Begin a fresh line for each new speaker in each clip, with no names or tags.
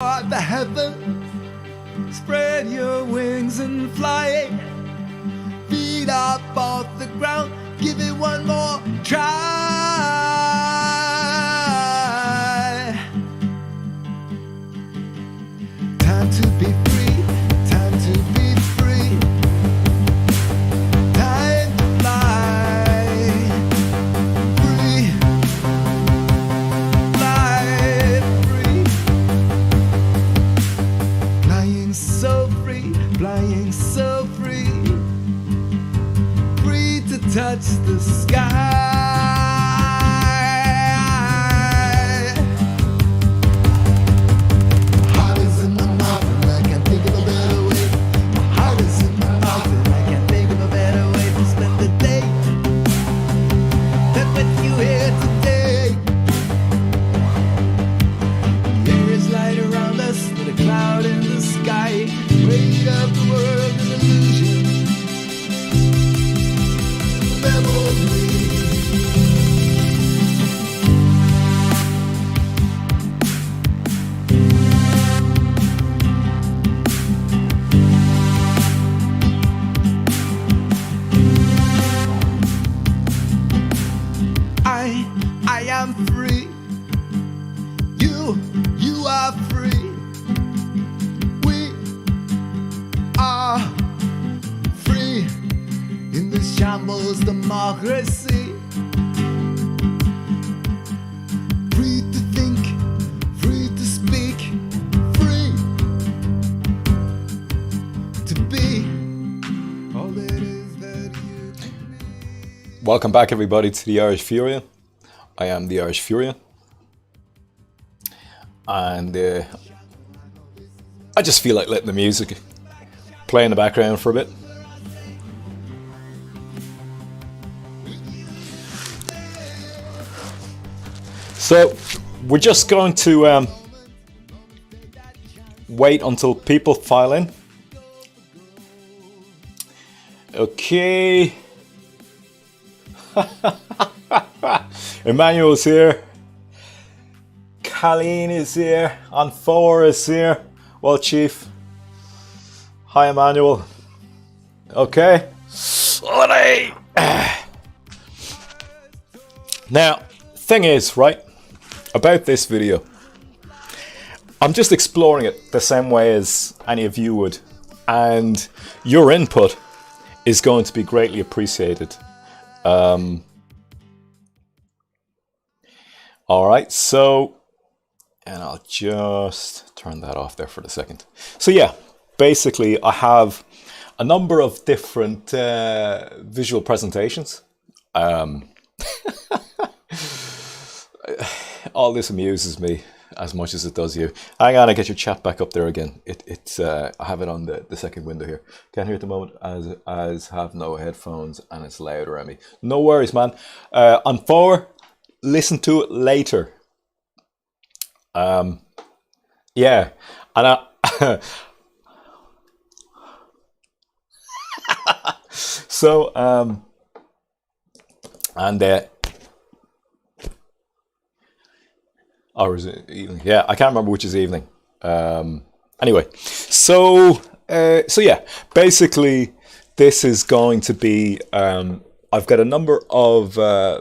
The heaven, spread your wings and fly. Feet up off the ground, give it one more try. Time to be free, time to be free. Time to fly. Free, fly free. Flying so free, flying so free. Free to touch the sky. Heart is in my mouth and I can't think of a better way. My heart is in my mouth and I can't think of a better way to spend the day than with you here today. The air is light around us with a cloud in the sky. Weight of the world an illusion. Memory. I am free. You are free. We are free in this shambles democracy. Free to think, free to speak, free to be all it is that you can be.
Welcome back, everybody, to the Irish Furia. I am the Irish Furia, and I just feel like letting the music play in the background for a bit. So we're just going to wait until people file in. Okay. Emmanuel's here. Colleen is here. On4 is here. Well, Chief. Hi, Emmanuel. Okay. Holiday. Now, thing is, right, about this video, I'm just exploring it the same way as any of you would, and your input is going to be greatly appreciated. All right, so, and I'll just turn that off there for a second. So yeah, basically I have a number of different visual presentations. All this amuses me as much as it does you. Hang on, I get your chat back up there again. It's I have it on the second window here. Can't hear at the moment as have no headphones and it's louder at me. No worries, man. On4, listen to it later. Yeah, and so or is it evening? Yeah, I can't remember which is evening. Anyway, so yeah, basically this is going to be I've got a number of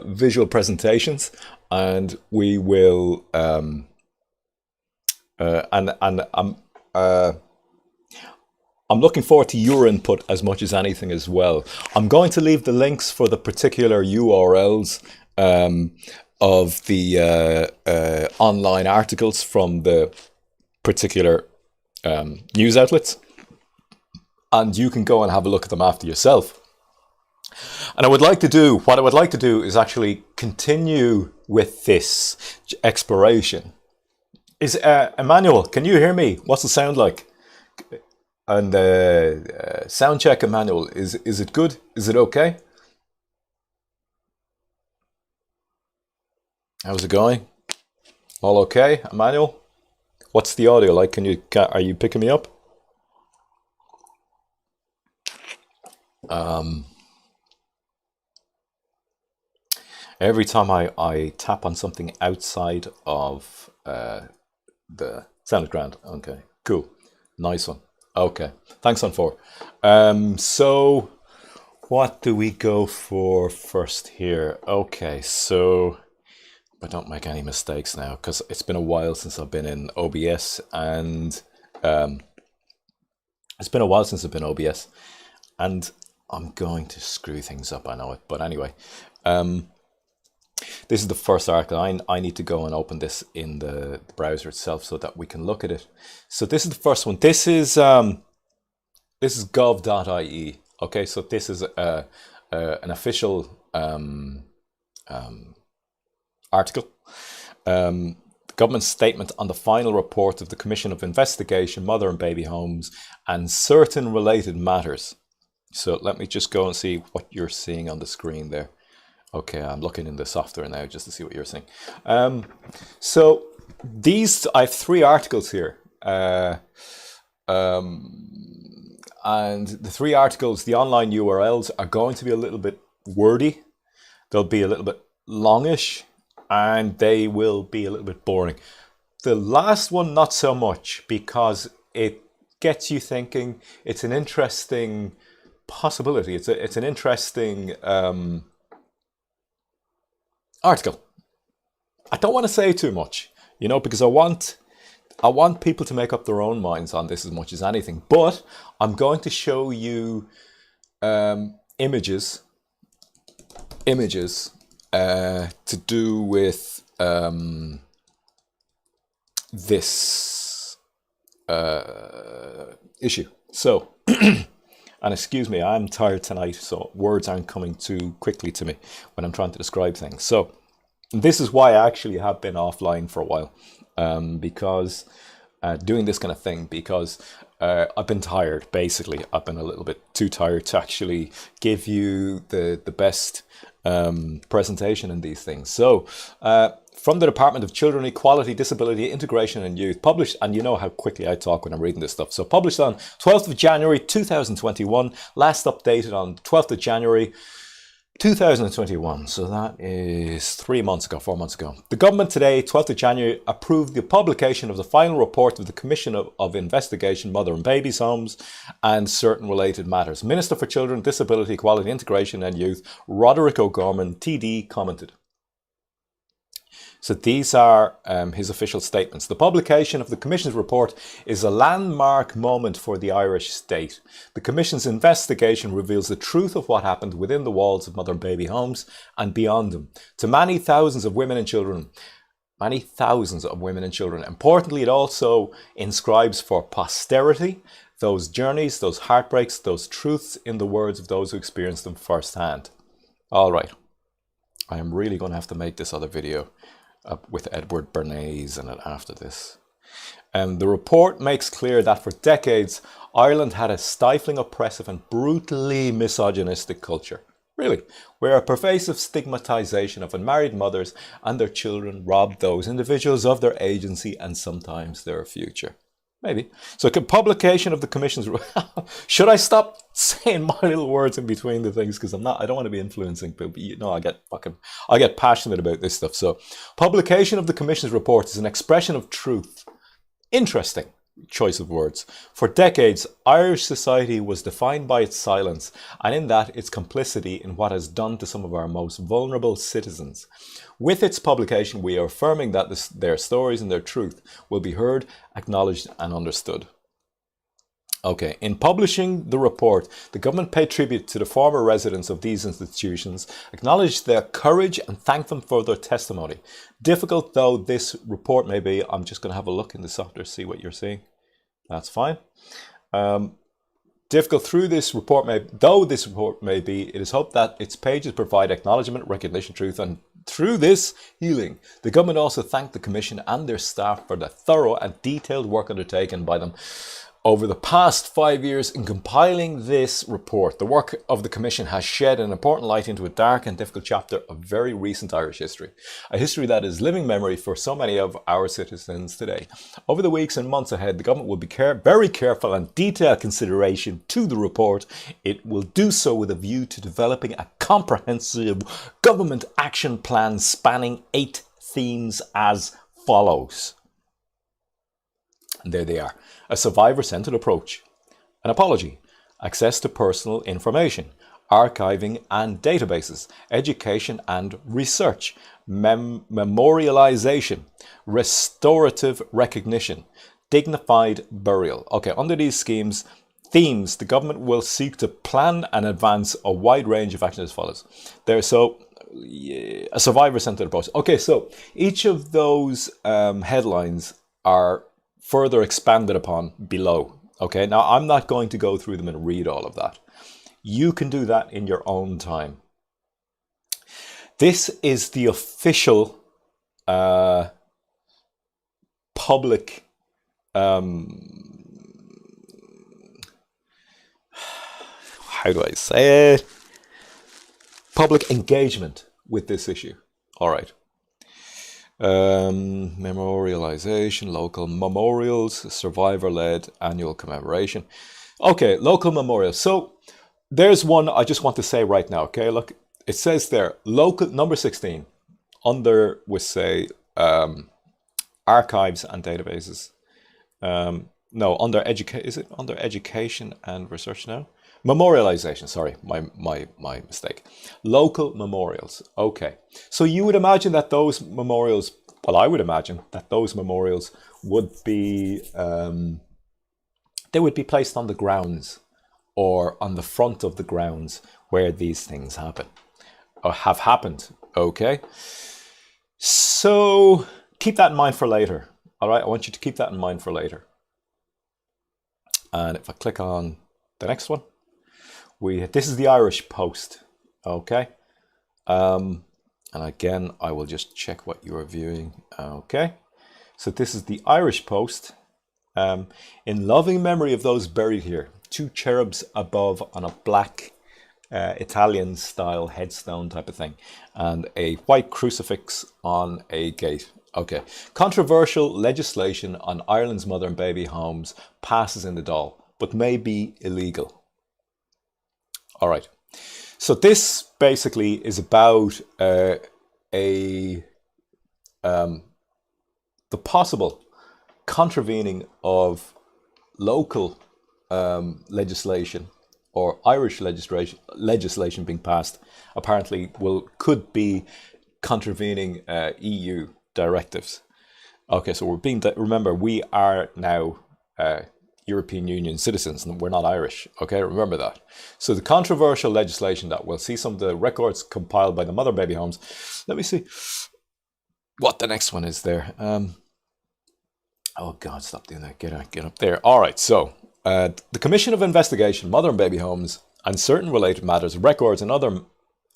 visual presentations, and we will and I'm looking forward to your input as much as anything as well. I'm going to leave the links for the particular URLs of the online articles from the particular news outlets, and you can go and have a look at them after yourself. And what I would like to do is actually continue with this exploration. Is Emmanuel, can you hear me? What's the sound like? And sound check, Emmanuel. Is it good? Is it okay? How's it going? All okay, Emmanuel? What's the audio like? Are you picking me up? Every time I tap on something outside of the Sounded grand. Okay, cool. Nice one. Okay, thanks on four. So what do we go for first here? Okay, so I don't make any mistakes now because it's been a while since I've been in OBS and it's been a while since I've been OBS and I'm going to screw things up, I know it. But anyway, this is the first article. I need to go and open this in the browser itself so that we can look at it. So this is the first one. This is gov.ie. Okay, so this is an official article. The government statement on the final report of the Commission of Investigation, Mother and Baby Homes, and certain related matters. So let me just go and see what you're seeing on the screen there. Okay, I'm looking in the software now just to see what you're seeing. So I have three articles here. And the three articles, the online URLs are going to be a little bit wordy. They'll be a little bit longish and they will be a little bit boring. The last one, not so much, because it gets you thinking. It's an interesting possibility. It's an interesting article. I don't want to say too much, because I want people to make up their own minds on this as much as anything. But I'm going to show you images to do with this issue. So, and excuse me, I'm tired tonight, so words aren't coming too quickly to me when I'm trying to describe things. So this is why I actually have been offline for a while, because doing this kind of thing, because I've been tired, basically. I've been a little bit too tired to actually give you the best presentation in these things. So from the Department of Children, Equality, Disability, Integration and Youth, published, and you know how quickly I talk when I'm reading this stuff. So published on 12th of January 2021, last updated on 12th of January 2021. So that is 4 months ago. The government today, 12th of January, approved the publication of the final report of the Commission of Investigation, Mother and Babies Homes, and certain related matters. Minister for Children, Disability, Equality, Integration and Youth, Roderick O'Gorman, TD, commented. So these are his official statements. The publication of the Commission's report is a landmark moment for the Irish state. The Commission's investigation reveals the truth of what happened within the walls of Mother and Baby Homes and beyond them, to many thousands of women and children. Importantly, it also inscribes for posterity those journeys, those heartbreaks, those truths in the words of those who experienced them firsthand. All right, I am really going to have to make this other video with Edward Bernays in it after this. The report makes clear that for decades, Ireland had a stifling, oppressive and brutally misogynistic culture. Really, where a pervasive stigmatization of unmarried mothers and their children robbed those individuals of their agency and sometimes their future. Maybe. So publication of the Commission's... Should I stop saying my little words in between the things? Because I don't want to be influencing people. I get passionate about this stuff. So publication of the Commission's report is an expression of truth. Interesting choice of words. For decades, Irish society was defined by its silence, and in that, its complicity in what has done to some of our most vulnerable citizens. With its publication, we are affirming that their stories and their truth will be heard, acknowledged and understood. Okay, in publishing the report, the government paid tribute to the former residents of these institutions, acknowledged their courage and thanked them for their testimony. Difficult though this report may be, I'm just going to have a look in the software, see what you're seeing. That's fine. Difficult through this report may be, it is hoped that its pages provide acknowledgement, recognition, truth, and through this healing, the government also thanked the Commission and their staff for the thorough and detailed work undertaken by them over the past 5 years in compiling this report. The work of the Commission has shed an important light into a dark and difficult chapter of very recent Irish history, a history that is living memory for so many of our citizens today. Over the weeks and months ahead, the government will be very careful and detailed consideration to the report. It will do so with a view to developing a comprehensive government action plan spanning 8 themes as follows. And there they are. A survivor-centered approach. An apology. Access to personal information. Archiving and databases. Education and research. Memorialization. Restorative recognition. Dignified burial. Okay, under these themes, the government will seek to plan and advance a wide range of actions as follows. A survivor-centered approach. Okay, so each of those headlines are further expanded upon below. Okay, now I'm not going to go through them and read all of that. You can do that in your own time. This is the official public how do I say it? Public engagement with this issue. All right. Memorialization, local memorials, survivor-led annual commemoration. Okay, local memorials. So there's one I just want to say right now. Okay, look, it says there, local number 16, under we say archives and databases. No, under education. Is it under education and research now? Memorialization, sorry, my mistake. Local memorials. Okay. So you would imagine that those memorials, well, I would imagine that those memorials would be, they would be placed on the grounds or on the front of the grounds where these things happen or have happened. Okay. So keep that in mind for later. All right. I want you to keep that in mind for later. And if I click on the next one, this is the Irish Post, okay? And again, I will just check what you are viewing, okay? So this is the Irish Post. In loving memory of those buried here, 2 cherubs above on a black Italian-style headstone type of thing, and a white crucifix on a gate. Okay, controversial legislation on Ireland's mother and baby homes passes in the Dáil, but may be illegal. All right, so this basically is about the possible contravening of local legislation or Irish legislation being passed. Apparently, could be contravening EU directives. Okay, so remember, we are now European Union citizens and we're not Irish. Okay, remember that. So the controversial legislation that will see some of the records compiled by the mother and baby homes. Let me see what the next one is there. Oh God, stop doing that. Get up there. All right, so the Commission of Investigation, Mother and Baby Homes and certain related matters, records another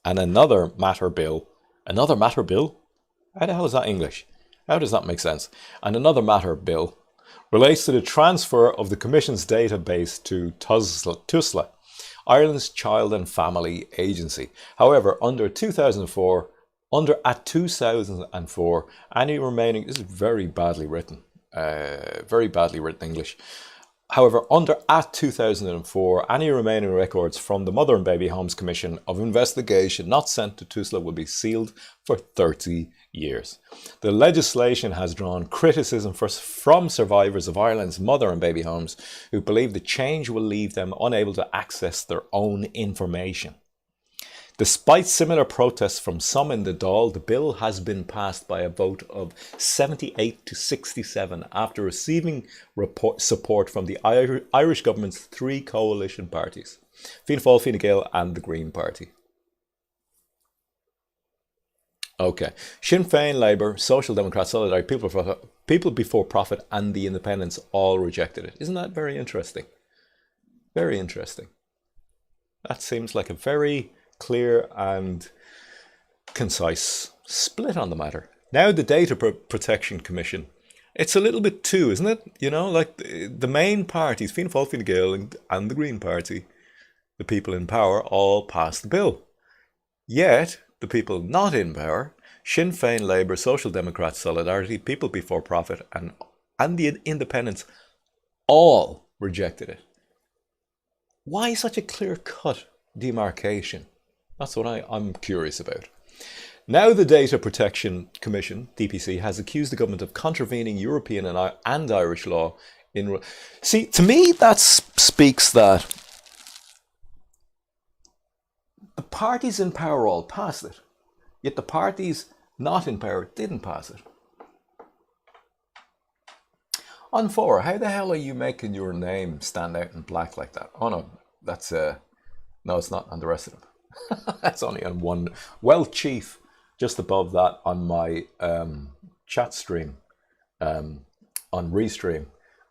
matter bill. Another matter bill? How the hell is that English? How does that make sense? And another matter bill relates to the transfer of the Commission's database to TUSLA, Ireland's Child and Family Agency. However, at 2004, any remaining, this is very badly written English. However, at 2004, any remaining records from the Mother and Baby Homes Commission of Investigation not sent to TUSLA will be sealed for 30 years. The legislation has drawn criticism from survivors of Ireland's mother and baby homes who believe the change will leave them unable to access their own information. Despite similar protests from some in the Dáil, the bill has been passed by a vote of 78 to 67 after receiving support from the Irish government's 3 coalition parties, Fianna Fáil, Fine Gael and the Green Party. Okay, Sinn Féin, Labour, Social Democrats, Solidarity, People Before Profit and the Independents all rejected it. Isn't that very interesting? Very interesting. That seems like a very clear and concise split on the matter. Now the Data Protection Commission, it's a little bit too, isn't it? You know, like the main parties, Fianna Fáil, Fine Gael and the Green Party, the people in power, all passed the bill. Yet the people not in power, Sinn Féin, Labour, Social Democrats, Solidarity, People Before Profit and the Independents all rejected it. Why such a clear-cut demarcation? That's what I'm curious about. Now the Data Protection Commission, DPC, has accused the government of contravening European and Irish law See, to me, that speaks that the parties in power all passed it, yet the parties not in power didn't pass it. On 4, how the hell are you making your name stand out in black like that? Oh no, that's no, it's not on the rest of them. That's only on one. Well, Chief, just above that on my chat stream, on Restream,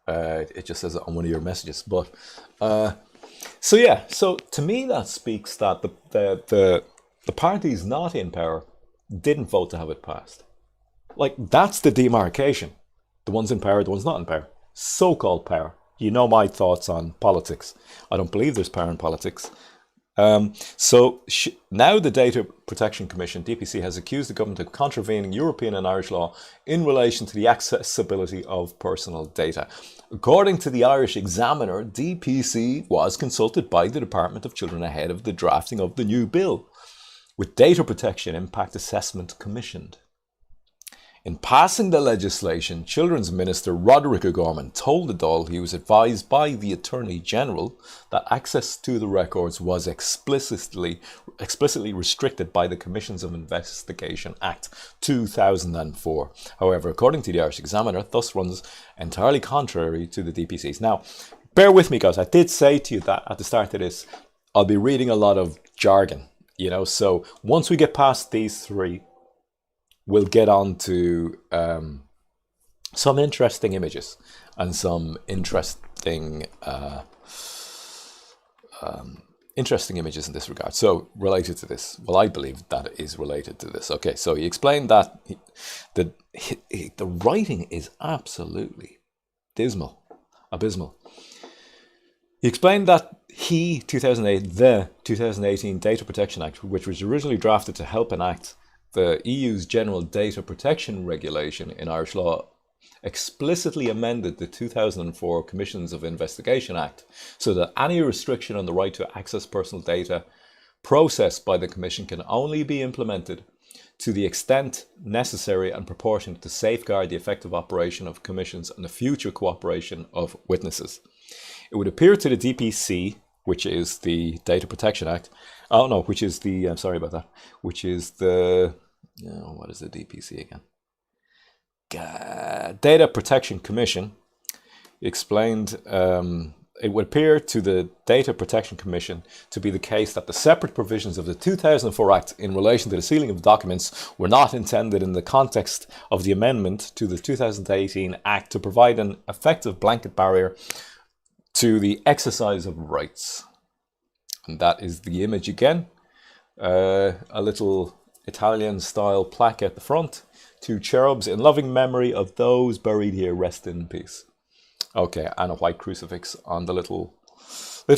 it just says it on one of your messages. But so yeah, so to me that speaks that the parties not in power didn't vote to have it passed. Like, that's the demarcation. The ones in power, the ones not in power. So-called power. You know my thoughts on politics. I don't believe there's power in politics. So now the Data Protection Commission, DPC, has accused the government of contravening European and Irish law in relation to the accessibility of personal data. According to the Irish Examiner, DPC was consulted by the Department of Children ahead of the drafting of the new bill, with Data Protection Impact Assessment commissioned. In passing the legislation, Children's Minister Roderick O'Gorman told the Dáil he was advised by the Attorney General that access to the records was explicitly restricted by the Commissions of Investigation Act 2004. However, according to the Irish Examiner, thus runs entirely contrary to the DPC's. Now, bear with me, guys. I did say to you that at the start of this, I'll be reading a lot of jargon, so once we get past these three, we'll get on to some interesting images and some interesting images in this regard. So related to this, well, I believe that is related to this. Okay, so he explained that the writing is absolutely abysmal. He explained that the 2018 Data Protection Act, which was originally drafted to help enact the EU's General Data Protection Regulation in Irish law, explicitly amended the 2004 Commissions of Investigation Act so that any restriction on the right to access personal data processed by the Commission can only be implemented to the extent necessary and proportionate to safeguard the effective operation of commissions and the future cooperation of witnesses. It would appear to the DPC, which is the Data Protection Act, which is the, what is the DPC again? Data Protection Commission explained, it would appear to the Data Protection Commission to be the case that the separate provisions of the 2004 Act in relation to the sealing of documents were not intended in the context of the amendment to the 2018 Act to provide an effective blanket barrier to the exercise of rights. And that is the image again. A little Italian-style plaque at the front. 2 cherubs in loving memory of those buried here. Rest in peace. Okay, and a white crucifix on the little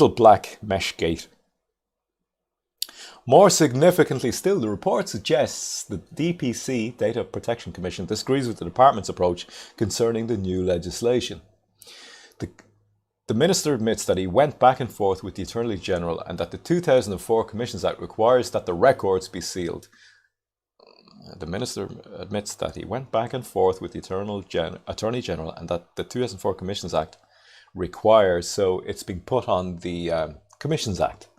black mesh gate. More significantly still, the report suggests the DPC, Data Protection Commission, disagrees with the department's approach concerning the new legislation. The Minister admits that he went back and forth with the Attorney General and that the 2004 Commissions Act requires that the records be sealed. The Minister admits that he went back and forth with the Attorney General and that the 2004 Commissions Act requires, so it's been put on the Commissions Act.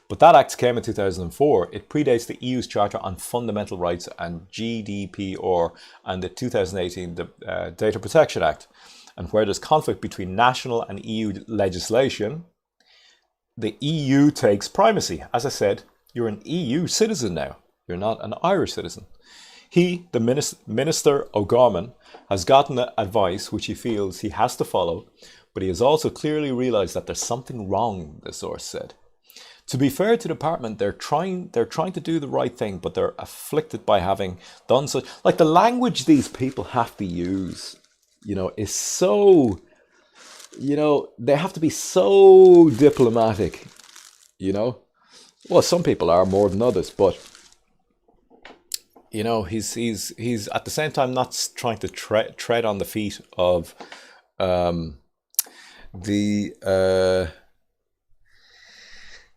But that Act came in 2004. It predates the EU's Charter on Fundamental Rights and GDPR and the 2018 Data Protection Act. And where there's conflict between national and EU legislation, the EU takes primacy. As I said, you're an EU citizen now. You're not an Irish citizen. He, the Minister O'Gorman, has gotten advice which he feels he has to follow, but he has also clearly realised that there's something wrong, the source said. To be fair to the department, they're trying to do the right thing, but they're afflicted by having done such. Like, the language these people have to use, is so, they have to be so diplomatic, Well, some people are more than others, but, he's at the same time not trying to tread on the feet of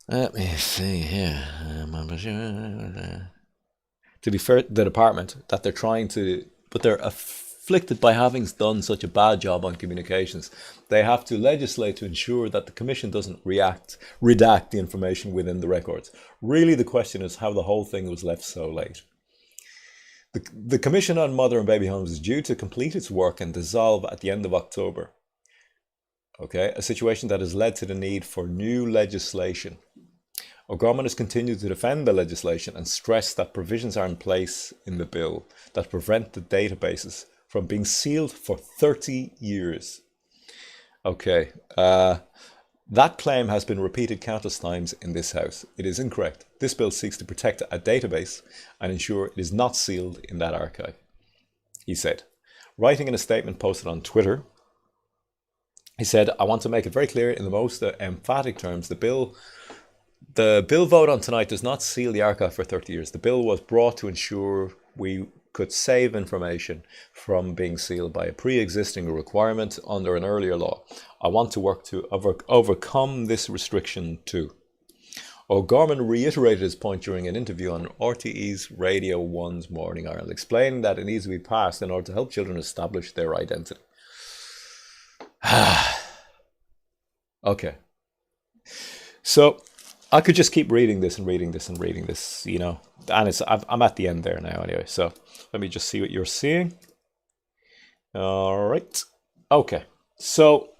let me see here. To be fair, the department, that they're trying to, but they're afflicted by having done such a bad job on communications. They have to legislate to ensure that the Commission doesn't redact the information within the records. Really, the question is how the whole thing was left so late. The Commission on Mother and Baby Homes is due to complete its work and dissolve at the end of October. Okay, a situation that has led to the need for new legislation. O'Gorman has continued to defend the legislation and stress that provisions are in place in the bill that prevent the databases from being sealed for 30 years. Okay, that claim has been repeated countless times in this House. It is incorrect. This bill seeks to protect a database and ensure it is not sealed in that archive, he said. Writing in a statement posted on Twitter, he said, I want to make it very clear in the most emphatic terms, the bill vote on tonight does not seal the archive for 30 years. The bill was brought to ensure we could save information from being sealed by a pre-existing requirement under an earlier law. I want to work to overcome this restriction too. O'Gorman reiterated his point during an interview on RTE's Radio 1's Morning Ireland, explaining that it needs to be passed in order to help children establish their identity. Okay. So I could just keep reading this and reading this and reading this, you know, and I'm at the end there now anyway. So let me just see what you're seeing. All right. Okay. So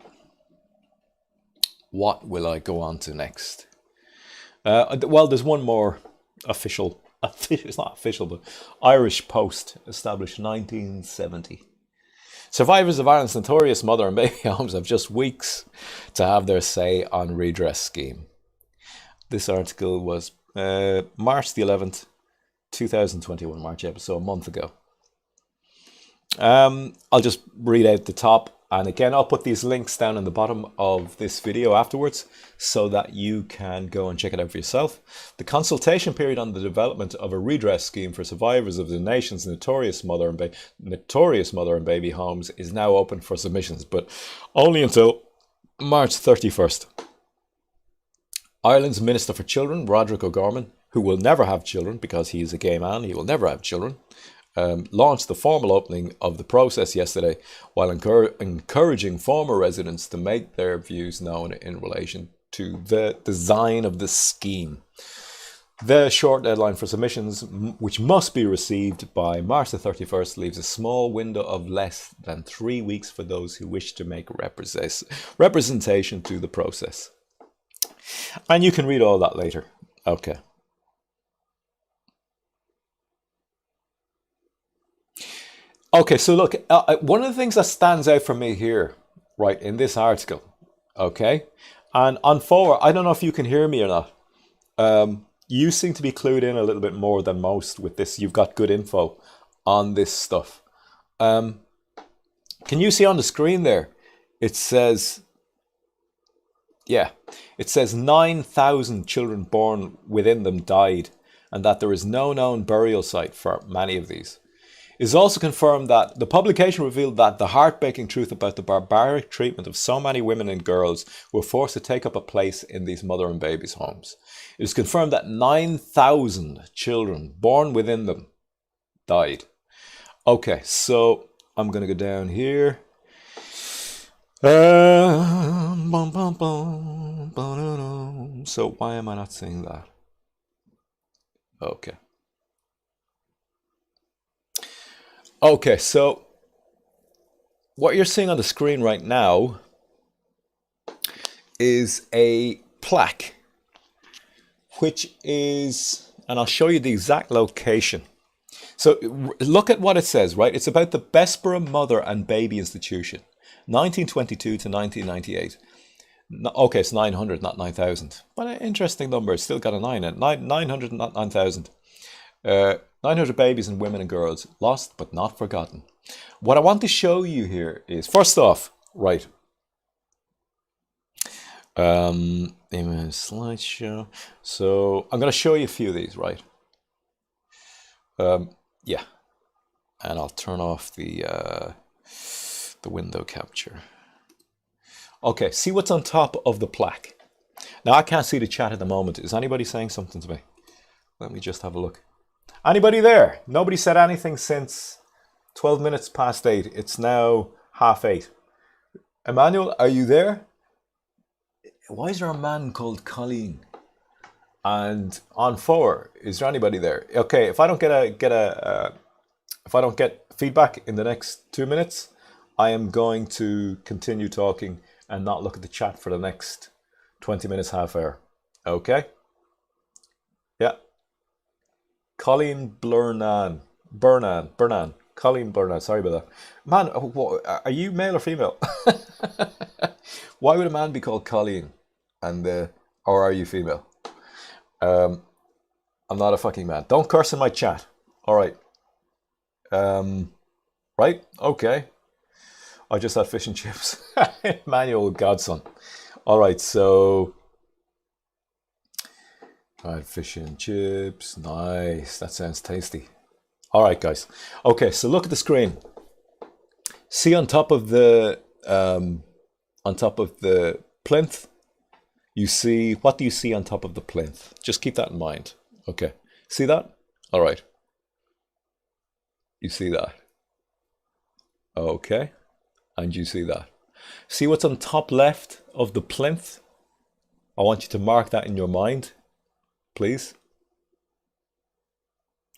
what will I go on to next? Well, there's one more official, it's not official, but Irish Post, established 1970. Survivors of Ireland's notorious mother and baby homes have just weeks to have their say on redress scheme. This article was March the 11th, 2021, March episode, a month ago. I'll just read out the top. And again, I'll put these links down in the bottom of this video afterwards so that you can go and check it out for yourself. The consultation period on the development of a redress scheme for survivors of the nation's notorious mother and baby homes is now open for submissions, but only until March 31st. Ireland's Minister for Children, Roderick O'Gorman, who will never have children because he is a gay man, he will never have children, launched the formal opening of the process yesterday while encouraging former residents to make their views known in relation to the design of the scheme. The short deadline for submissions, which must be received by March the 31st, leaves a small window of less than 3 weeks for those who wish to make representation to the process. And you can read all that later. Okay. Okay, so look, one of the things that stands out for me here, right, in this article, okay, and on forward, I don't know if you can hear me or not. You seem to be clued in a little bit more than most with this. You've got good info on this stuff. Can you see on the screen there? It says, yeah, it says 9,000 children born within them died, and that there is no known burial site for many of these. It is also confirmed that the publication revealed that the heartbreaking truth about the barbaric treatment of so many women and girls who were forced to take up a place in these mother and babies' homes. It is confirmed that 9,000 children born within them died. Okay, so I'm going to go down here. So why am I not seeing that? Okay. Okay, so what you're seeing on the screen right now is a plaque, which is, and I'll show you the exact location. So look at what it says, right? It's about the Bessborough Mother and Baby Institution, 1922 to 1998. Okay, it's 900, not 9,000. But an interesting number. It's still got a 9 in it. 900, not 9,000. 900 babies and women and girls, lost but not forgotten. What I want to show you here is, first off, right, image slideshow. So I'm going to show you a few of these, right? Yeah, and I'll turn off the window capture. Okay, see what's on top of the plaque. Now I can't see the chat at the moment. Is anybody saying something to me? Let me just have a look. Anybody there? Nobody said anything since 12 minutes past 8. It's now 8:30. Emmanuel, are you there? Why is there a man called Colleen? And on 4, is there anybody there? Okay, if I don't if I don't get feedback in the next 2 minutes, I am going to continue talking and not look at the chat for the next 20 minutes, half hour. Okay? Yeah. Colleen Bernan. Colleen Bernan. Sorry about that. Man, are you male or female? Why would a man be called Colleen? Or are you female? I'm not a fucking man. Don't curse in my chat. All right. Right? Okay. I just had fish and chips. Manual godson. All right, so I had fish and chips. Nice. That sounds tasty. All right, guys. Okay, so look at the screen. See on top of the plinth, you see, what do you see on top of the plinth? Just keep that in mind. Okay. See that? All right. You see that? Okay. And you see that. See what's on top left of the plinth? I want you to mark that in your mind, please.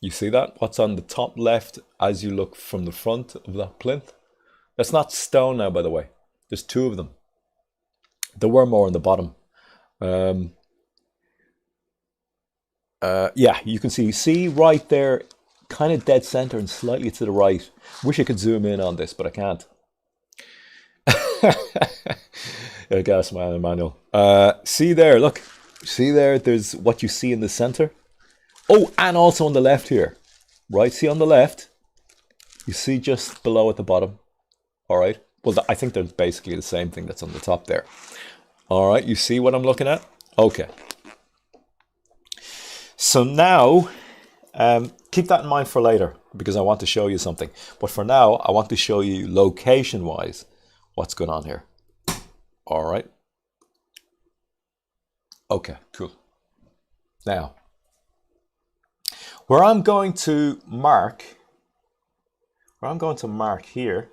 You see that? What's on the top left as you look from the front of that plinth? That's not stone now, by the way. There's 2 of them. There were more on the bottom. Yeah, you can see right there, kind of dead center and slightly to the right. Wish I could zoom in on this, but I can't. I guess, man, Emmanuel. See there, look. See there, there's what you see in the center. Oh, and also on the left here. Right, see on the left? You see just below at the bottom. All right. Well, I think they're basically the same thing that's on the top there. All right, you see what I'm looking at? Okay. So now, keep that in mind for later, because I want to show you something. But for now, I want to show you location-wise what's going on here. All right. Okay, cool. Now, where I'm going to mark here,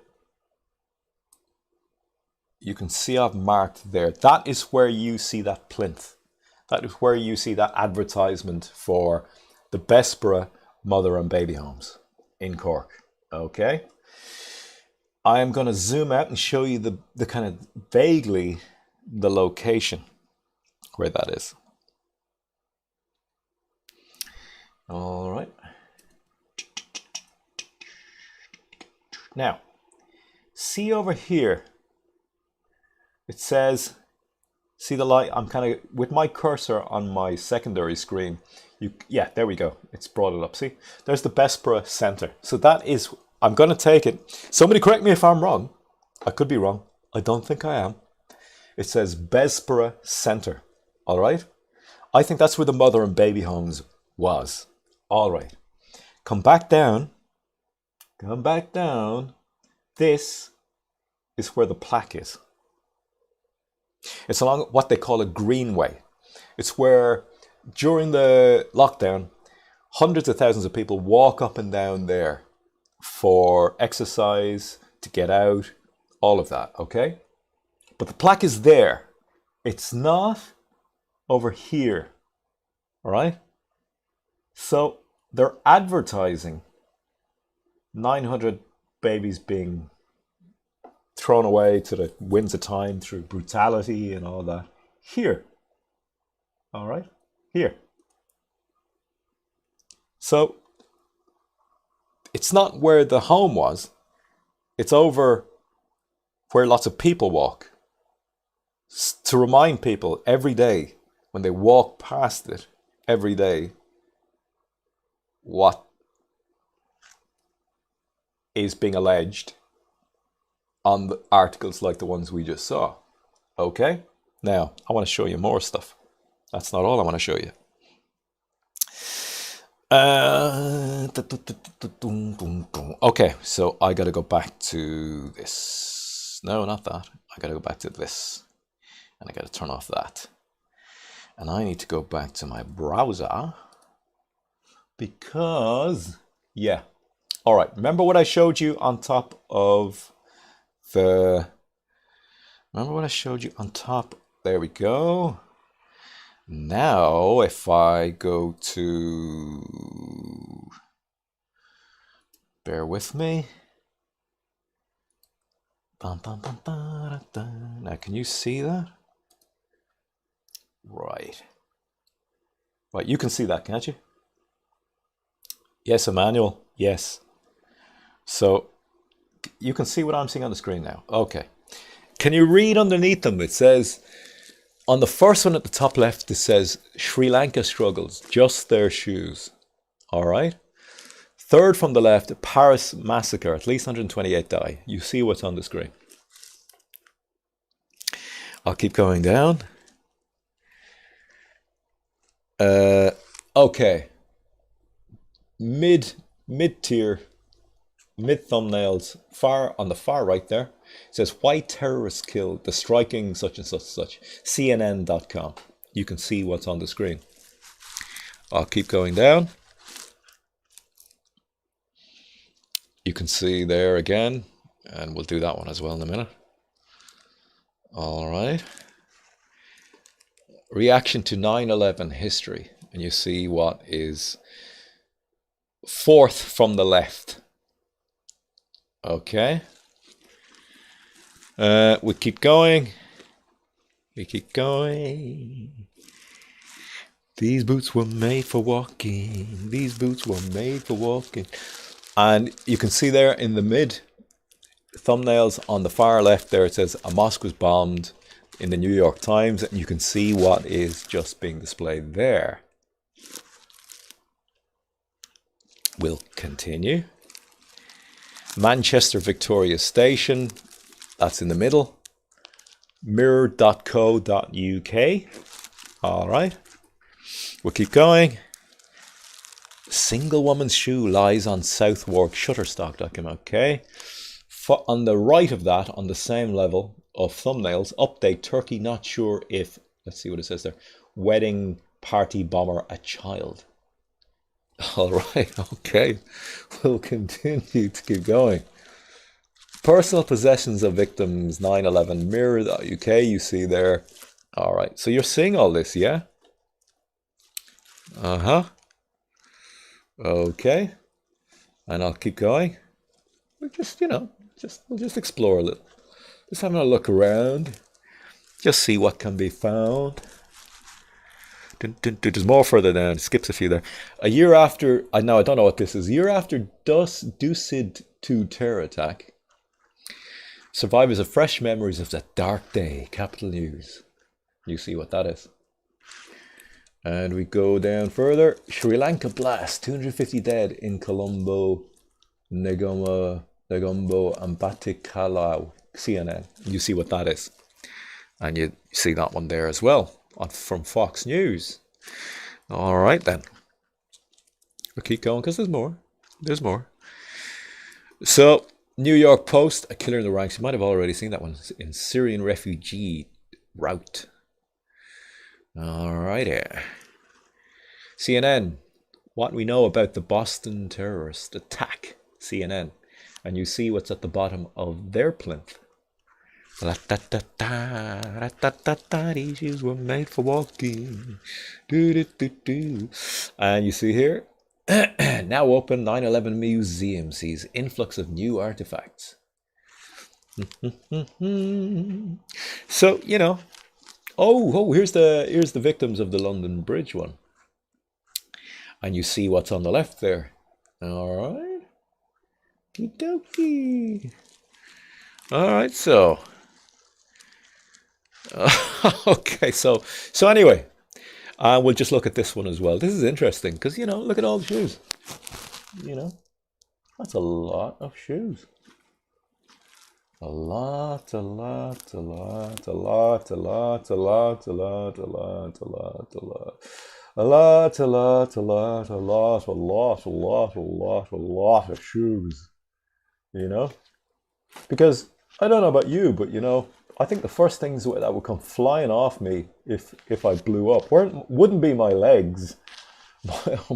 you can see I've marked there. That is where you see that plinth. That is where you see that advertisement for the Bessborough Mother and Baby Homes in Cork. Okay. I am going to zoom out and show you the kind of vaguely the location where that is. All right. Now, see over here. It says, see the light? I'm kind of, with my cursor on my secondary screen, yeah, there we go. It's brought it up. See, there's the Bessborough Centre. So that is, I'm going to take it. Somebody correct me if I'm wrong. I could be wrong. I don't think I am. It says Bessborough Centre. All right. I think that's where the Mother and Baby Homes was. All right. Come back down. Come back down. This is where the plaque is. It's along what they call a greenway. It's where during the lockdown, hundreds of thousands of people walk up and down there for exercise, to get out, all of that, okay? But the plaque is there. It's not over here, all right? So they're advertising 900 babies being thrown away to the winds of time through brutality and all that. Here. All right? Here. So it's not where the home was. It's over where lots of people walk. To remind people every day when they walk past it, every day, what is being alleged on the articles like the ones we just saw. Okay? Now, I want to show you more stuff. That's not all I want to show you. Okay, so I got to go back to this. No, not that. I got to go back to this. And I got to turn off that. And I need to go back to my browser because, yeah. All right, remember what I showed you on top of the... Remember what I showed you on top? There we go. Now, if I go to... Bear with me. Bum, bum, bum, da, da, da. Now, can you see that? Right. Right, you can see that, can't you? Yes, Emmanuel. Yes. So, you can see what I'm seeing on the screen now. Okay. Can you read underneath them? It says, on the first one at the top left, it says, Sri Lanka struggles, just their shoes. All right. Third from the left, Paris massacre, at least 128 die. You see what's on the screen. I'll keep going down. Okay. Mid-tier, mid-thumbnails, on the far right there. It says, why terrorists killed the striking such and such and such. CNN.com. You can see what's on the screen. I'll keep going down. You can see there again, and we'll do that one as well in a minute. All right. Reaction to 9/11 history. And you see what is fourth from the left. Okay. We keep going. We keep going. These boots were made for walking. These boots were made for walking. And you can see there in the mid thumbnails on the far left there, it says a mosque was bombed in the New York Times, and you can see what is just being displayed there. We'll continue. Manchester Victoria Station, that's in the middle. Mirror.co.uk. All right. We'll keep going. Single woman's shoe lies on Southwark Shutterstock.com. Okay. On the right of that, on the same level of thumbnails, update Turkey not sure if, let's see what it says there, wedding party bomber a child. All right, okay. We'll continue to keep going. Personal possessions of victims 9/11 mirror.uk, you see there. All right, so you're seeing all this, yeah? Uh-huh. Okay. And I'll keep going. We'll just, we'll just explore a little. Just having a look around. Just see what can be found. There's more further down. Skips a few there. A year after, I don't know what this is. A year after Dusid 2 terror attack, survivors have fresh memories of that dark day. Capital News. You see what that is. And we go down further. Sri Lanka blast. 250 dead in Colombo, Negombo, and Batikalau. CNN. You see what that is. And you see that one there as well. From Fox News. All right then. We'll keep going because there's more. There's more. So, New York Post, a killer in the ranks. You might have already seen that one. In Syrian refugee route. All righty. CNN, what we know about the Boston terrorist attack. CNN. And you see what's at the bottom of their plinth. These shoes were made for walking. And you see here, now open 9/11 museum sees influx of new artifacts. So, here's the victims of the London Bridge one. And you see what's on the left there. All right. Okie dokie. All right, so. Okay, so anyway, we'll just look at this one as well. This is interesting because, look at all the shoes. That's a lot of shoes. A lot of shoes. Because I don't know about you, but I think the first things that would come flying off me if I blew up wouldn't be my legs,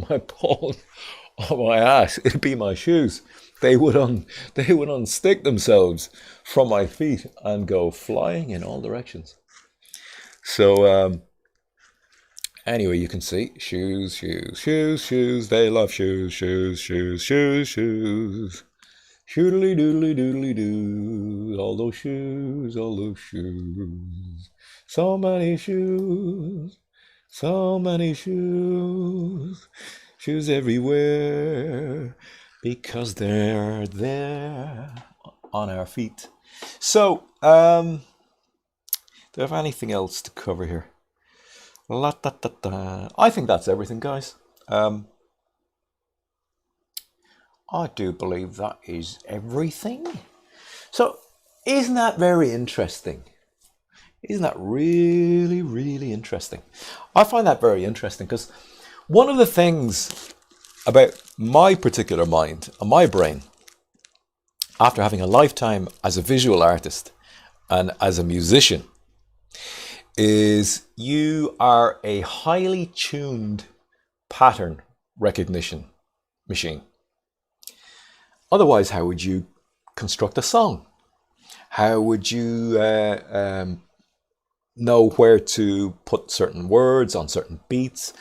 my balls, on my ass, it'd be my shoes. They would unstick themselves from my feet and go flying in all directions. So anyway, you can see shoes, shoes, shoes, shoes. They love shoes, shoes, shoes, shoes, shoes. Shoodly doodly doodly doo. All those shoes, all those shoes. So many shoes, so many shoes. Shoes everywhere because they're there on our feet. So, do I have anything else to cover here? La, da, da, da. I think that's everything, guys. I do believe that is everything. So, isn't that very interesting? Isn't that really, really interesting? I find that very interesting because one of the things about my particular mind and my brain, after having a lifetime as a visual artist and as a musician, is you are a highly tuned pattern recognition machine. Otherwise, how would you construct a song? How would you know where to put certain words on certain beats?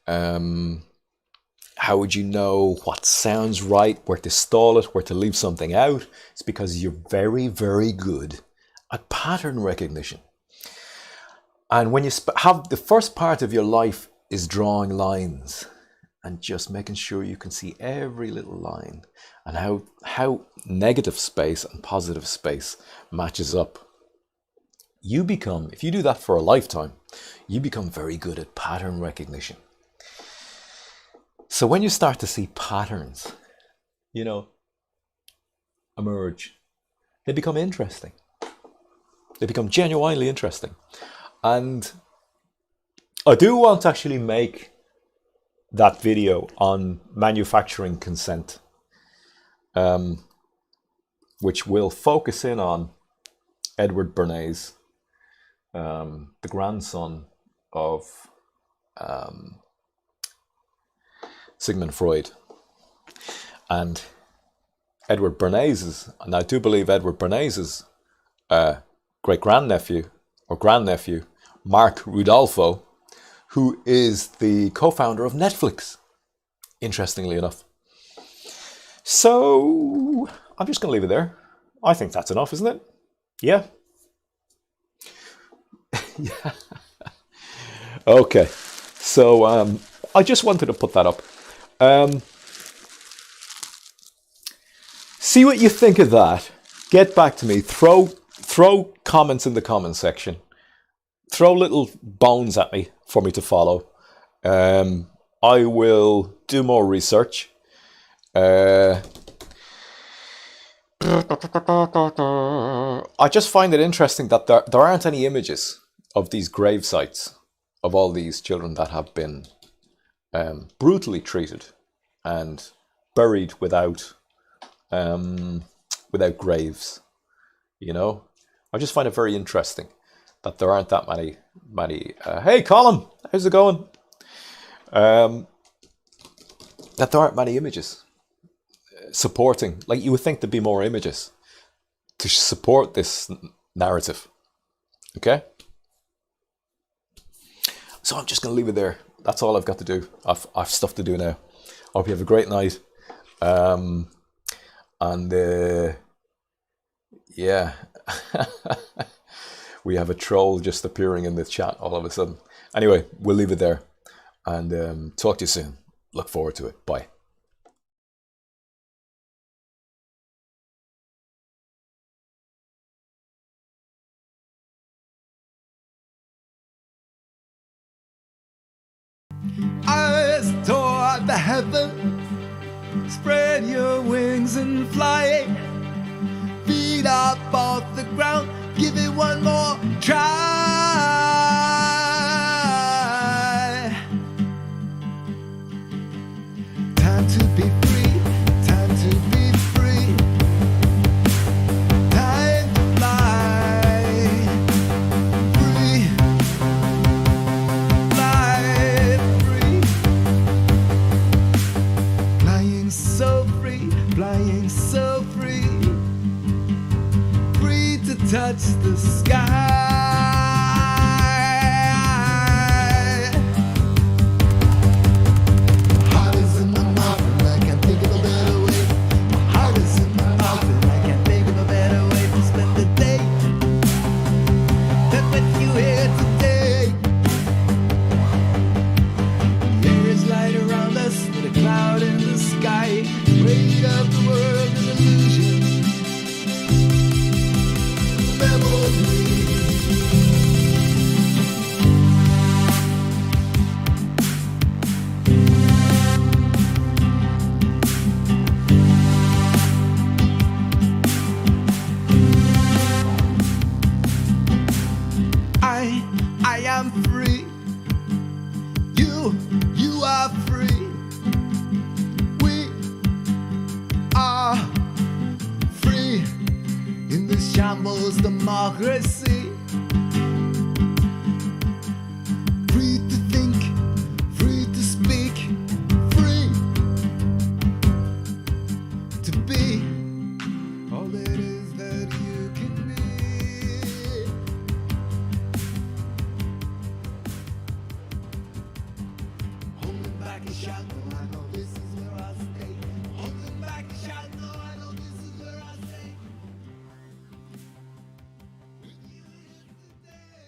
How would you know what sounds right, where to stall it, where to leave something out? It's because you're very, very good at pattern recognition. And when you have the first part of your life is drawing lines and just making sure you can see every little line and how negative space and positive space matches up. You become, if you do that for a lifetime, you become very good at pattern recognition. So when you start to see patterns, emerge, they become interesting. They become genuinely interesting. And I do want to actually make that video on manufacturing consent, which will focus in on Edward Bernays, the grandson of Sigmund Freud. And Edward Bernays's, and I do believe Edward Bernays's great-grandnephew or grandnephew, Mark Rudolpho, who is the co-founder of Netflix, interestingly enough. So I'm just going to leave it there. I think that's enough, isn't it? Yeah. Yeah. Okay. So I just wanted to put that up. See what you think of that. Get back to me. Throw comments in the comment section. Throw little bones at me for me to follow. I will do more research. I just find it interesting that there aren't any images of these grave sites of all these children that have been brutally treated and buried without graves. I just find it very interesting that there aren't that many. Hey, Colin, how's it going? That there aren't many images supporting. Like, you would think there'd be more images to support this narrative. Okay? So I'm just going to leave it there. That's all I've got to do. I've stuff to do now. I hope you have a great night. Yeah. We have a troll just appearing in the chat all of a sudden. Anyway, we'll leave it there. And talk to you soon. Look forward to it. Bye.
Eyes toward the heavens, spread your wings and fly. Feet up off the ground, give it one more try. Time to be free, time to be free. Time to fly, free, fly free. Fly the sky. My heart is in my mouth and I can't think of a better way. My heart is in my mouth and I can't think of a better way to spend the day than with you here today. The air is light around us with a cloud in the sky. Weight of the world an illusion. Memory. I am free. You are free. We are free in this shambles democracy.